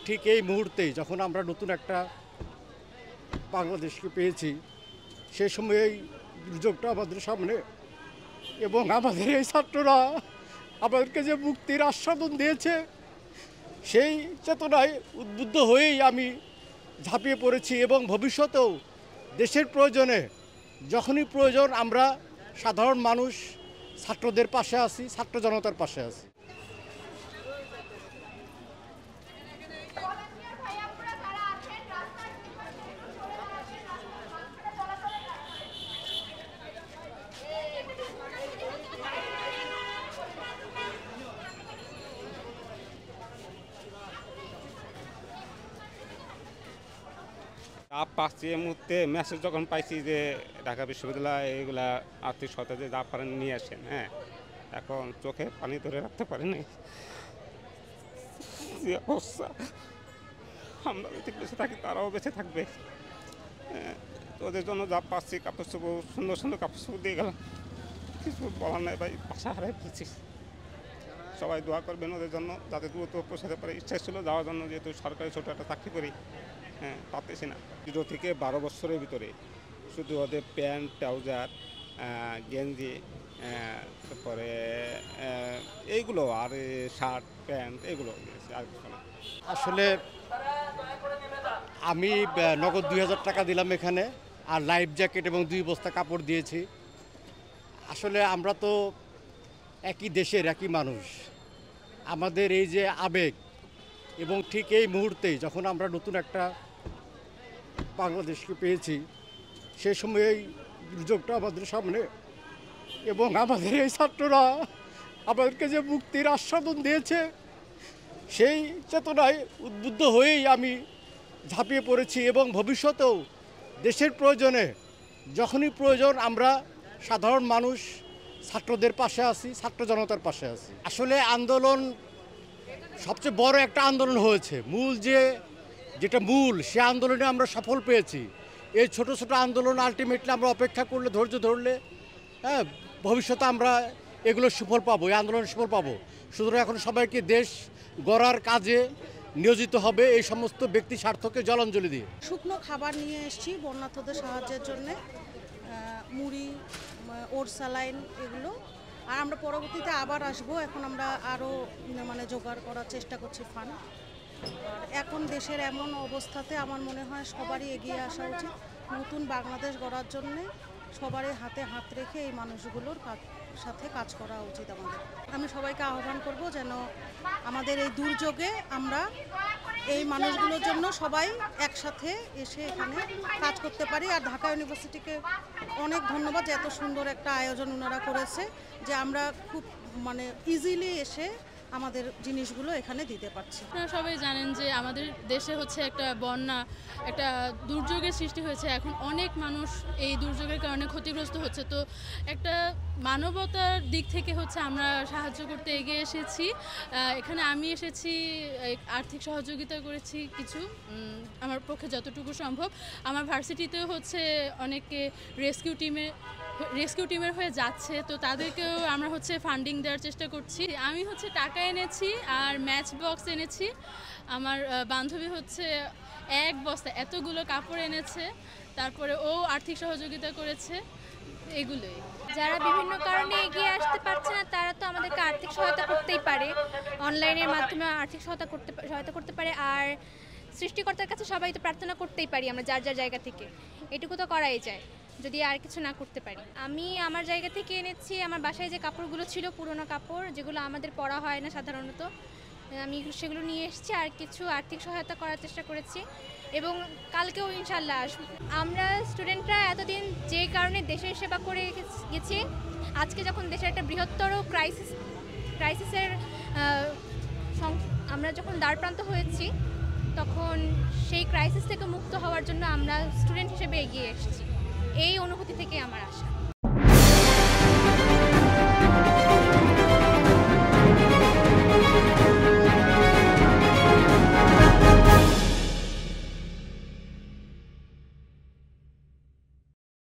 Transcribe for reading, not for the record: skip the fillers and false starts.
ঠিক এই মুহূর্তে যখন আমরা নতুন একটা বাংলাদেশকে পেয়েছি, সেই সময় এই দুর্যোগটা আমাদের সামনে, এবং আমাদের এই ছাত্ররা আমাদেরকে যে মুক্তির আস্বাদন দিয়েছে, সেই চেতনায় উদ্বুদ্ধ হয়েই আমি ঝাঁপিয়ে পড়েছি। এবং ভবিষ্যতেও দেশের প্রয়োজনে যখনই প্রয়োজন আমরা সাধারণ মানুষ ছাত্রদের পাশে আছি, ছাত্র জনতার পাশে আছি। চাপ পাচ্ছি এই মুহূর্তে, মেসেজ যখন পাইছি যে ঢাকা বিশ্ববিদ্যালয় এগুলা আর্থিক সহায়তা যে যা পারেন নিয়ে আসেন, হ্যাঁ, এখন চোখে পানি ধরে রাখতে পারিনি। যে অবস্থা, আমরা যদি বেঁচে থাকি তারাও বেঁচে থাকবে। ওদের জন্য যা পাচ্ছি, কাপড় চোপড়, সুন্দর সুন্দর কাপড় চোপড় দিয়ে গেলাম, কিছু বলার নাই ভাই, বাসা হারাই ফেলছি। সবাই দোয়া করবেন ওদের জন্য, যাতে দ্রুত পৌঁছাতে পারে। ইচ্ছা ছিল যাওয়ার জন্য, যেহেতু সরকারি ছোটো একটা চাকরি করি, হ্যাঁ, পারতেছি না। 0 থেকে 12 বছরের ভিতরে শুধু ওদের প্যান্ট, ট্রাউজার, গেঞ্জি, তারপরে এইগুলো, আর শার্ট প্যান্ট, এগুলো আর কিছু না। আসলে আমি নগদ 2000 টাকা দিলাম এখানে, আর লাইফ জ্যাকেট এবং 2 বস্তা কাপড় দিয়েছি। আসলে আমরা তো একই দেশের একই মানুষ, আমাদের এই যে আবেগ, এবং ঠিক এই মুহূর্তে যখন আমরা নতুন একটা বাংলাদেশকে পেয়েছি, সেই সময় এই দুর্যোগটা আমাদের সামনে, এবং আমাদের এই ছাত্ররা আমাদেরকে যে মুক্তির আস্বাদন দিয়েছে, সেই চেতনায় উদ্বুদ্ধ হয়েই আমি ঝাঁপিয়ে পড়েছি। এবং ভবিষ্যতেও দেশের প্রয়োজনে যখনই প্রয়োজন আমরা সাধারণ মানুষ ছাত্রদের পাশে আছি, ছাত্র জনতার পাশে আছি। আসলে আন্দোলন সবচেয়ে বড় একটা আন্দোলন হয়েছে, যেটা মূল, সে আন্দোলনে আমরা সফল পেয়েছি। এই ছোট ছোট আন্দোলন আলটিমেটলি আমরা অপেক্ষা করলে, ধৈর্য ধরলে, হ্যাঁ, ভবিষ্যতে আমরা এগুলোর সুফল পাবো, এই আন্দোলনের সুফল পাবো। সুতরাং এখন সবাইকে দেশ গড়ার কাজে নিয়োজিত হবে, এই সমস্ত ব্যক্তি স্বার্থকে জলাঞ্জলি দিয়ে। শুকনো খাবার নিয়ে এসেছি বন্যার্থদের সাহায্যের জন্য, মুড়ি, ওর স্যালাইন, এগুলো। আর আমরা পরবর্তীতে আবার আসবো, এখন আমরা আরও জোগাড় করার চেষ্টা করছি ফান্ড। এখন দেশের এমন অবস্থাতে আমার মনে হয় সবারই এগিয়ে আসা উচিত। নতুন বাংলাদেশ গড়ার জন্যে সবারই হাতে হাত রেখে এই মানুষগুলোর সাথে কাজ করা উচিত আমাদের। আমি সবাইকে আহ্বান করব যেন আমাদের এই দুর্যোগে আমরা এই মানুষগুলোর জন্য সবাই একসাথে এসে এখানে কাজ করতে পারি। আর ঢাকা ইউনিভার্সিটিকে অনেক ধন্যবাদ যে এত সুন্দর একটা আয়োজন ওনারা করেছে, যে আমরা খুব ইজিলি এসে আমাদের জিনিসগুলো এখানে দিতে পারছি। আপনারা সবাই জানেন যে আমাদের দেশে হচ্ছে একটা বন্যা, একটা দুর্যোগের সৃষ্টি হয়েছে। এখন অনেক মানুষ এই দুর্যোগের কারণে ক্ষতিগ্রস্ত হচ্ছে। তো একটা মানবতার দিক থেকে হচ্ছে আমরা সাহায্য করতে এগিয়ে এসেছি। এখানে আমি এসেছি, আর্থিক সহযোগিতা করেছি কিছু, আমার পক্ষে যতটুকু সম্ভব। আমার ভার্সিটিতেও হচ্ছে অনেকে রেস্কিউ টিমের হয়ে যাচ্ছে, তো তাদেরকেও আমরা হচ্ছে ফান্ডিং দেওয়ার চেষ্টা করছি। আমি হচ্ছে টাকা এনেছি আর ম্যাচ বক্স এনেছি। আমার বান্ধবী হচ্ছে 1 বস্তা এতগুলো কাপড় এনেছে, তারপরে ও আর্থিক সহযোগিতা করেছে। এগুলোই, যারা বিভিন্ন কারণে এগিয়ে আসতে পারছে না তারা তো আমাদেরকে আর্থিক সহায়তা করতেই পারে, অনলাইনের মাধ্যমে আর্থিক সহায়তা করতে পারে। আর সৃষ্টিকর্তার কাছে সবাই তো প্রার্থনা করতেই পারি আমরা যার যার জায়গা থেকে, এটুকু তো করাই যায় যদি আর কিছু না করতে পারি। আমি আমার জায়গা থেকে এনেছি, আমার বাসায় যে কাপড়গুলো ছিল, পুরনো কাপড় যেগুলো আমাদের পরা হয় না সাধারণত, আমি সেগুলো নিয়ে এসেছি। আর কিছু আর্থিক সহায়তা করার চেষ্টা করেছি, এবং কালকেও ইনশাল্লাহ আসবো। আমরা স্টুডেন্টরা এতদিন যে কারণে দেশের সেবা করে গেছি, আজকে যখন দেশের একটা বৃহত্তর ক্রাইসিসের আমরা যখন দ্বারপ্রান্ত হয়েছি, তখন সেই ক্রাইসিস থেকে মুক্ত হওয়ার জন্য আমরা স্টুডেন্ট হিসেবে এগিয়ে এসেছি। এই অনুভূতি থেকে আমার আশা।